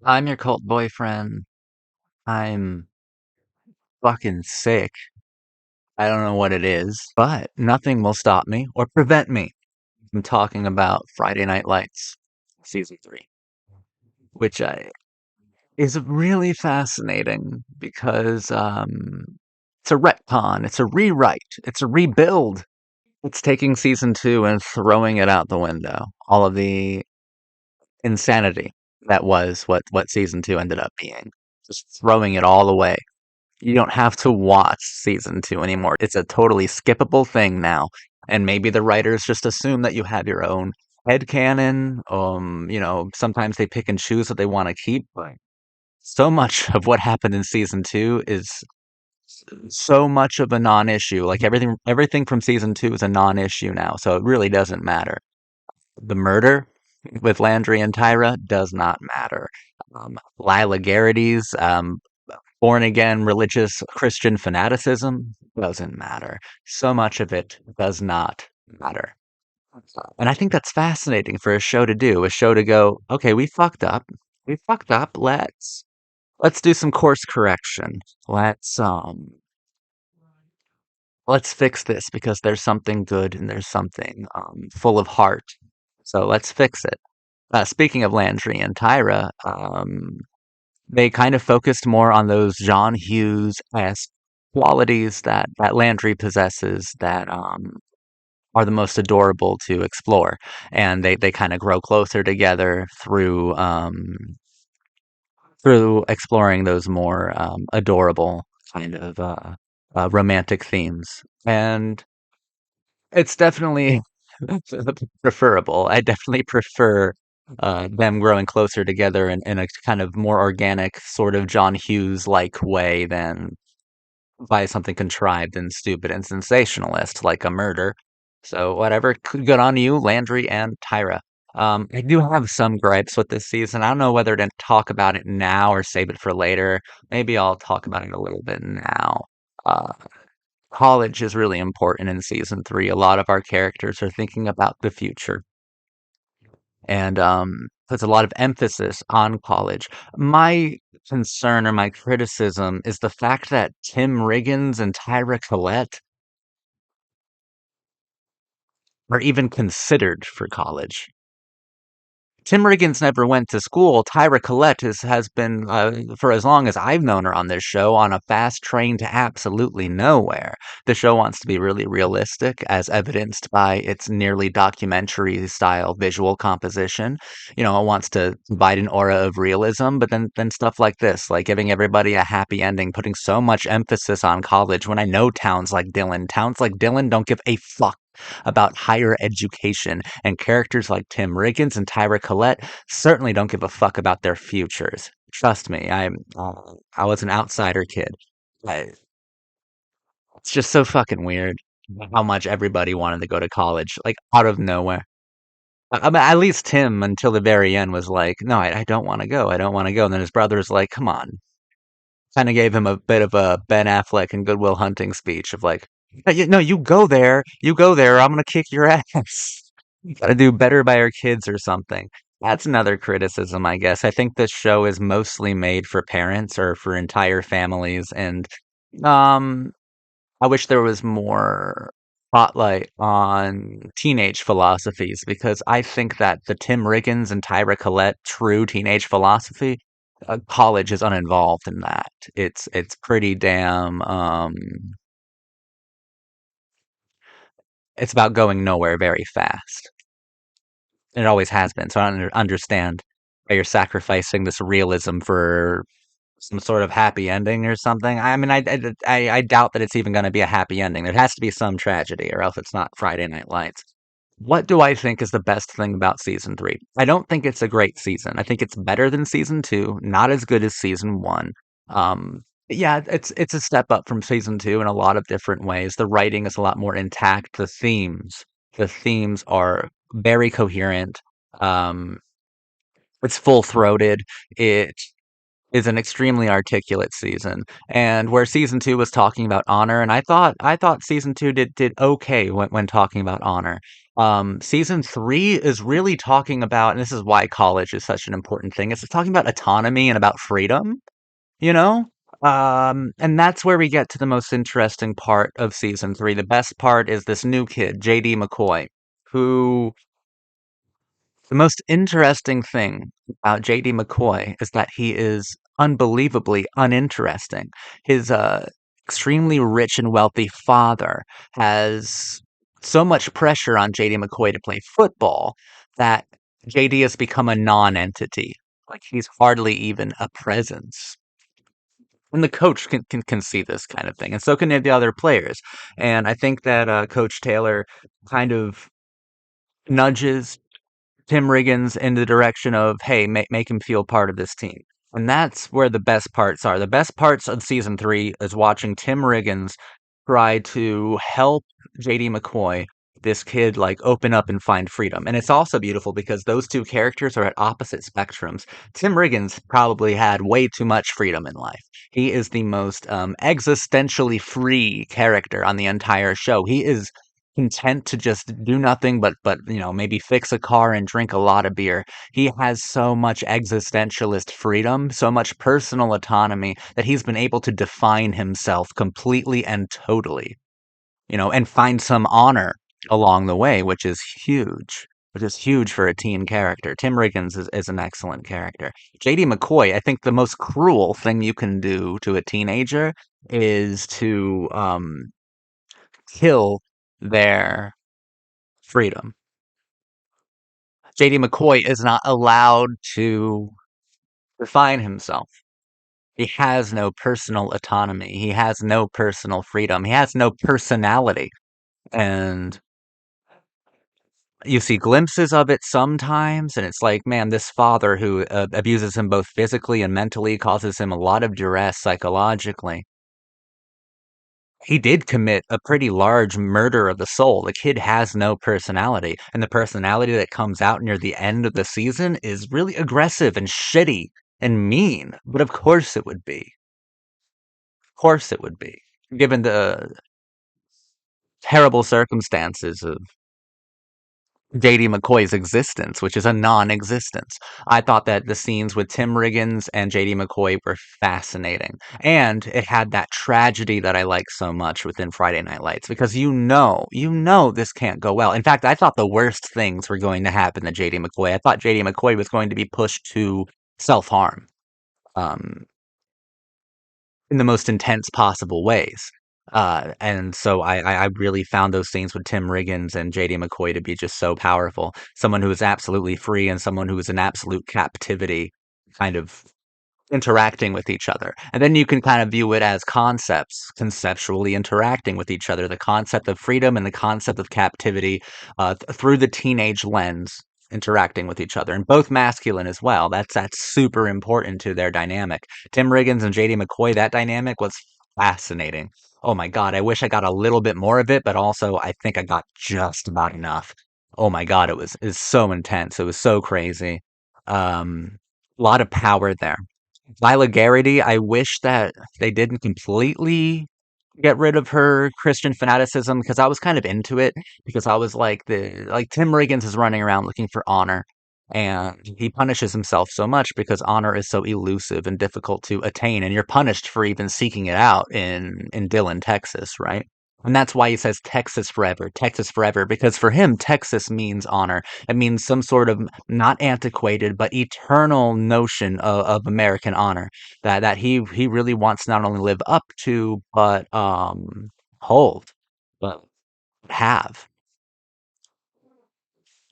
I'm your cult boyfriend. I'm fucking sick. I don't know what it is, but nothing will stop me or prevent me from talking about Friday Night Lights season 3, which I is really fascinating because it's a retcon, it's a rewrite, it's a rebuild. It's taking season 2 and throwing it out the window. All of the insanity that was what season 2 ended up being. Just throwing it all away. You don't have to watch season 2 anymore. It's a totally skippable thing now. And maybe the writers just assume that you have your own headcanon. Sometimes they pick and choose what they want to keep, but so much of what happened in season 2 is so much of a non-issue. Like everything from season 2 is a non-issue now, so it really doesn't matter. The murder with Landry and Tyra does not matter. Lila Garrity's born again religious Christian fanaticism doesn't matter. So much of it does not matter. And I think that's fascinating for a show to do, a show to go, okay, we fucked up. We fucked up. Let's do some course correction. Let's fix this because there's something good and there's something full of heart. So let's fix it. Speaking of Landry and Tyra, they kind of focused more on those John Hughes-esque qualities that Landry possesses that are the most adorable to explore, and they kind of grow closer together through exploring those more adorable kind of romantic themes, and it's definitely preferable. I definitely prefer them growing closer together in a kind of more organic, sort of John Hughes-like way than by something contrived and stupid and sensationalist like a murder. So whatever, good on you, Landry and Tyra. I do have some gripes with this season. I don't know whether to talk about it now or save it for later. Maybe I'll talk about it a little bit now. Uh, College is really important in season 3. A lot of our characters are thinking about the future and puts a lot of emphasis on college. My concern or my criticism is the fact that Tim Riggins and Tyra Collette are even considered for college. Tim Riggins never went to school. Tyra Collette has been, for as long as I've known her on this show, on a fast train to absolutely nowhere. The show wants to be really realistic, as evidenced by its nearly documentary style visual composition. It wants to provide an aura of realism, but then stuff like this, like giving everybody a happy ending, putting so much emphasis on college when I know towns like Dillon don't give a fuck about higher education, and characters like Tim Riggins and Tyra Collette certainly don't give a fuck about their futures. Trust me, I was an outsider kid. I, it's just so fucking weird how much everybody wanted to go to college, like out of nowhere. I mean, at least Tim, until the very end, was like, "No, I don't want to go. I don't want to go." And then his brother's like, "Come on," kind of gave him a bit of a Ben Affleck and Good Will Hunting speech of like, no, you go there, I'm gonna kick your ass. Gotta do better by our kids or something." That's another criticism, I guess. I think this show is mostly made for parents or for entire families, and um, I wish there was more spotlight on teenage philosophies because I think that the Tim Riggins and Tyra Collette true teenage philosophy, college is uninvolved in that. It's pretty damn. It's about going nowhere very fast. It always has been. So I don't understand why you're sacrificing this realism for some sort of happy ending or something. I mean, I doubt that it's even going to be a happy ending. There has to be some tragedy, or else it's not Friday Night Lights. What do I think is the best thing about season 3? I don't think it's a great season. I think it's better than season 2, not as good as season 1. Yeah, it's a step up from season 2 in a lot of different ways. The writing is a lot more intact. The themes are very coherent. Um, it's full throated. It is an extremely articulate season, and where season 2 was talking about honor, and I thought season 2 did okay when talking about honor. Season 3 is really talking about, and this is why college is such an important thing, it's talking about autonomy and about freedom, you know? And that's where we get to the most interesting part of season 3. The best part is this new kid, JD McCoy, who the most interesting thing about JD McCoy is that he is unbelievably uninteresting. His extremely rich and wealthy father has so much pressure on JD McCoy to play football that JD has become a non-entity. Like he's hardly even a presence. And the coach can see this kind of thing, and so can the other players. And I think that Coach Taylor kind of nudges Tim Riggins in the direction of, hey, make him feel part of this team. And that's where the best parts are. The best parts of season 3 is watching Tim Riggins try to help JD McCoy, this kid, like open up and find freedom. And it's also beautiful because those two characters are at opposite spectrums. Tim Riggins probably had way too much freedom in life. He is the most existentially free character on the entire show. He is content to just do nothing but maybe fix a car and drink a lot of beer. He has so much existentialist freedom, so much personal autonomy that he's been able to define himself completely and totally, and find some honor along the way, which is huge for a teen character. Tim Riggins is an excellent character. JD McCoy, I think the most cruel thing you can do to a teenager is to kill their freedom. JD McCoy is not allowed to define himself. He has no personal autonomy. He has no personal freedom. He has no personality. And you see glimpses of it sometimes, and it's like, man, this father who abuses him both physically and mentally, causes him a lot of duress psychologically. He did commit a pretty large murder of the soul. The kid has no personality, and the personality that comes out near the end of the season is really aggressive and shitty and mean. But of course it would be. Of course it would be, given the terrible circumstances of JD McCoy's existence, which is a non-existence. I thought that the scenes with Tim Riggins and JD McCoy were fascinating. And it had that tragedy that I like so much within Friday Night Lights because you know this can't go well. In fact, I thought the worst things were going to happen to JD McCoy. I thought JD McCoy was going to be pushed to self-harm. Um, in the most intense possible ways. And so I really found those scenes with Tim Riggins and JD McCoy to be just so powerful. Someone who is absolutely free and someone who is in absolute captivity, kind of interacting with each other. And then you can kind of view it as concepts, conceptually interacting with each other. The concept of freedom and the concept of captivity through the teenage lens, interacting with each other, and both masculine as well. That's super important to their dynamic. Tim Riggins and JD McCoy, that dynamic was fascinating. Oh my God, I wish I got a little bit more of it, but also I think I got just about enough. Oh my God, it's so intense. It was so crazy. A lot of power there. Lila Garrity, I wish that they didn't completely get rid of her Christian fanaticism because I was kind of into it because I was like Tim Riggins is running around looking for honor and he punishes himself so much because honor is so elusive and difficult to attain and you're punished for even seeking it out in Dillon, Texas, right? And that's why he says Texas forever, because for him, Texas means honor. It means some sort of not antiquated, but eternal notion of American honor that he really wants to not only live up to, but hold, but have.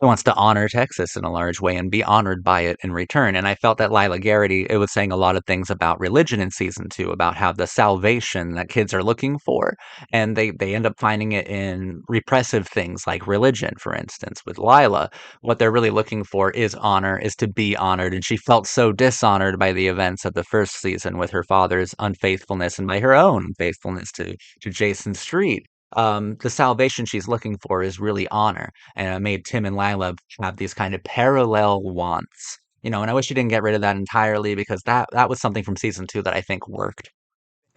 He wants to honor Texas in a large way and be honored by it in return. And I felt that Lila Garrity, it was saying a lot of things about religion in season 2, about how the salvation that kids are looking for, and they end up finding it in repressive things like religion, for instance. With Lila, what they're really looking for is honor, is to be honored. And she felt so dishonored by the events of the first season with her father's unfaithfulness and by her own faithfulness to Jason Street. The salvation she's looking for is really honor and it made Tim and Lila have these kind of parallel wants. And I wish you didn't get rid of that entirely because that was something from season 2 that I think worked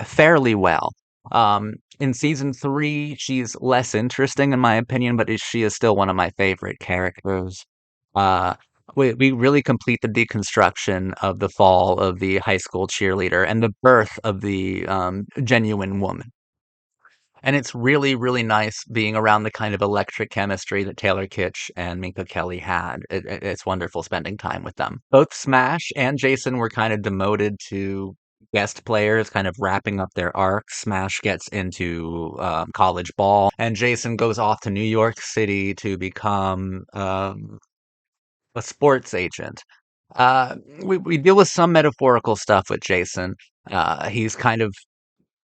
fairly well. In season 3, she's less interesting in my opinion, but she is still one of my favorite characters. Uh, we really complete the deconstruction of the fall of the high school cheerleader and the birth of the genuine woman. And it's really, really nice being around the kind of electric chemistry that Taylor Kitsch and Minka Kelly had. It's wonderful spending time with them. Both Smash and Jason were kind of demoted to guest players, kind of wrapping up their arc. Smash gets into college ball, and Jason goes off to New York City to become a sports agent. We deal with some metaphorical stuff with Jason. He's kind of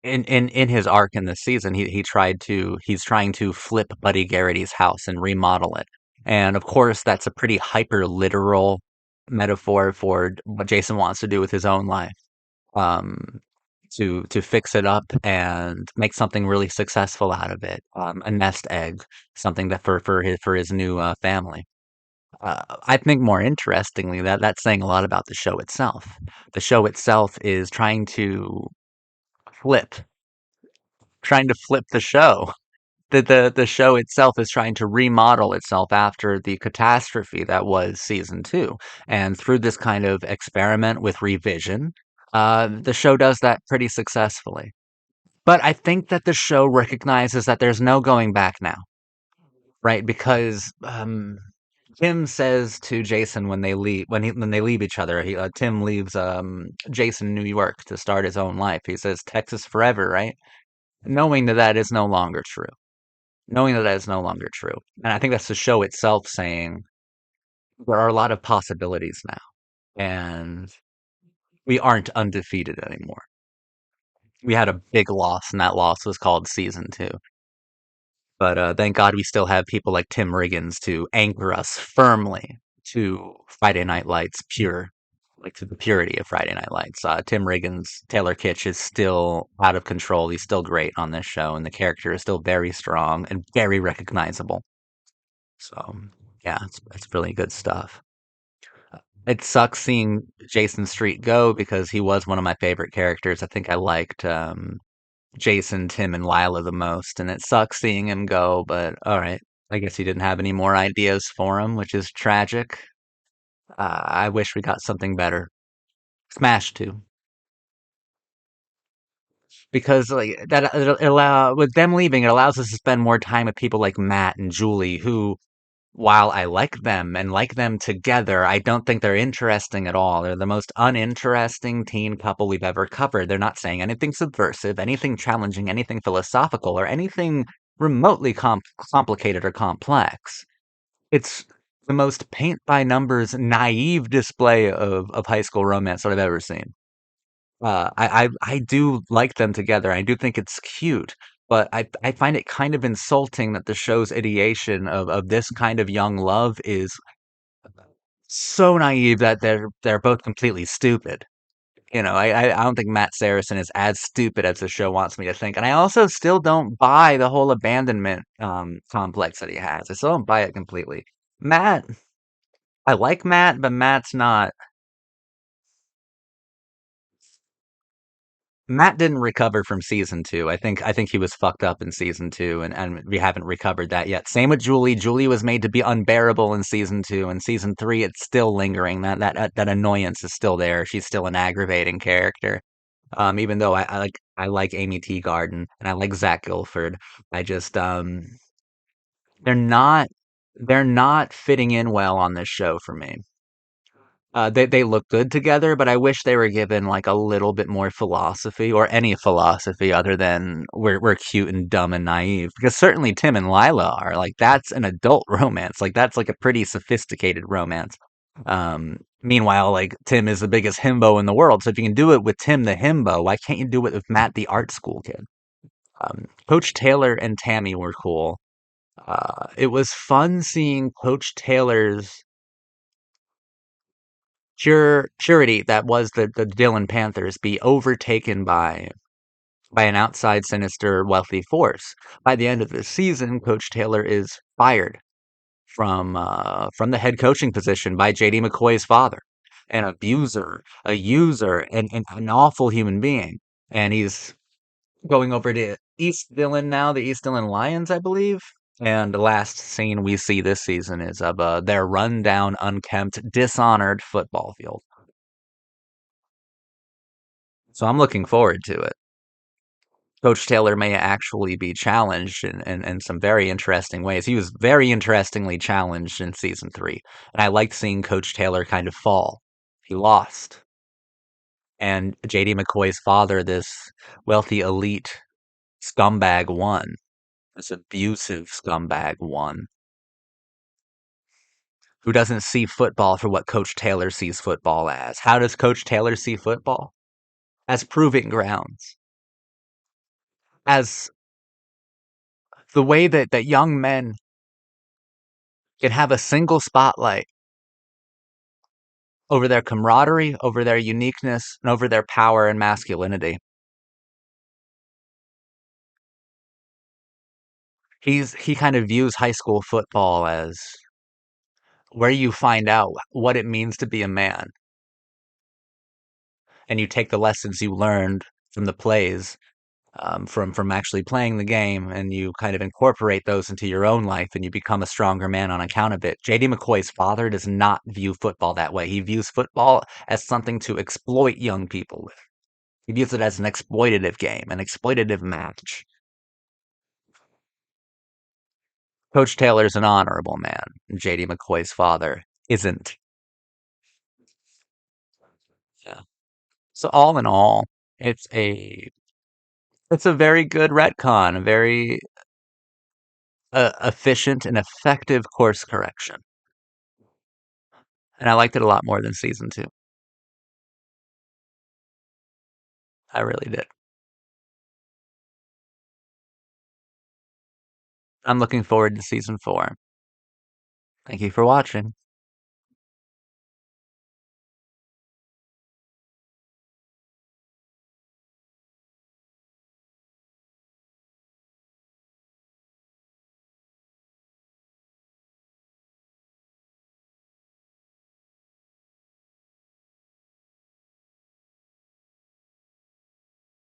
in his arc in this season, he's trying to flip Buddy Garrity's house and remodel it. And of course, that's a pretty hyper literal metaphor for what Jason wants to do with his own life. Um, to fix it up and make something really successful out of it. A nest egg, something that for his new family. I think more interestingly, that's saying a lot about the show itself. The show itself is flip trying to flip the show. The show itself is trying to remodel itself after the catastrophe that was season 2. And through this kind of experiment with revision, the show does that pretty successfully. But I think that the show recognizes that there's no going back now, right? Because Tim says to Jason when they leave when they leave each other, Tim leaves Jason in New York to start his own life. He says Texas forever, right? Knowing that that is no longer true. Knowing that that is no longer true. And I think that's the show itself saying there are a lot of possibilities now, and we aren't undefeated anymore. We had a big loss, and that loss was called season 2. But thank God we still have people like Tim Riggins to anchor us firmly to Friday Night Lights pure, like to the purity of Friday Night Lights. Tim Riggins, Taylor Kitsch is still out of control. He's still great on this show, and the character is still very strong and very recognizable. So, yeah, it's really good stuff. It sucks seeing Jason Street go because he was one of my favorite characters. I think I liked Jason, Tim, and Lila the most, and it sucks seeing him go, but all right. I guess he didn't have any more ideas for him, which is tragic. I wish we got something better. Smash too, because like that it allow with them leaving, it allows us to spend more time with people like Matt and Julie, who while I like them and like them together, I don't think they're interesting at all. They're the most uninteresting teen couple we've ever covered. They're not saying anything subversive, anything challenging, anything philosophical, or anything remotely complicated or complex. It's the most paint by numbers, naive display of high school romance that I've ever seen. I do like them together. I do think it's cute, but I find it kind of insulting that the show's ideation of this kind of young love is so naive that they're both completely stupid. I don't think Matt Saracen is as stupid as the show wants me to think, and I also still don't buy the whole abandonment complex that he has. I still don't buy it completely. Matt, I like Matt, but Matt didn't recover from season 2. I think he was fucked up in season 2, and we haven't recovered that yet. Same with Julie. Julie was made to be unbearable in season 2. In season 3, it's still lingering. That annoyance is still there. She's still an aggravating character. Even though I like Amy Teagarden and I like Zach Gilford. I just they're not they're not fitting in well on this show for me. They look good together, but I wish they were given like a little bit more philosophy or any philosophy other than we're cute and dumb and naive. Because certainly Tim and Lila are like that's an adult romance. Like that's like a pretty sophisticated romance. Meanwhile, like Tim is the biggest himbo in the world. So if you can do it with Tim the himbo, why can't you do it with Matt the art school kid? Coach Taylor and Tammy were cool. It was fun seeing Coach Taylor's purity that was the Dillon Panthers be overtaken by an outside sinister wealthy force. By the end of the season, Coach Taylor is fired from the head coaching position by JD McCoy's father. an abuser, a user, and an awful human being. And he's going over to East Dillon now, the East Dillon Lions, I believe. And the last scene we see this season is of their rundown, unkempt, dishonored football field. So I'm looking forward to it. Coach Taylor may actually be challenged in some very interesting ways. He was very interestingly challenged in season three. And I liked seeing Coach Taylor kind of fall. He lost. And JD McCoy's father, this wealthy elite scumbag, won. This abusive scumbag won. Who doesn't see football for what Coach Taylor sees football as. How does Coach Taylor see football? As proving grounds. As the way that young men can have a single spotlight over their camaraderie, over their uniqueness, and over their power and masculinity. He kind of views high school football as where you find out what it means to be a man, and you take the lessons you learned from the plays, from actually playing the game, and you kind of incorporate those into your own life, and you become a stronger man on account of it. JD McCoy's father does not view football that way. He views football as something to exploit young people with. He views it as an exploitative game, an exploitative match. Coach Taylor's an honorable man. JD McCoy's father isn't. Yeah. So all in all, it's a it's a very good retcon, a very efficient and effective course correction. And I liked it a lot more than season 2. I really did. I'm looking forward to season 4. Thank you for watching.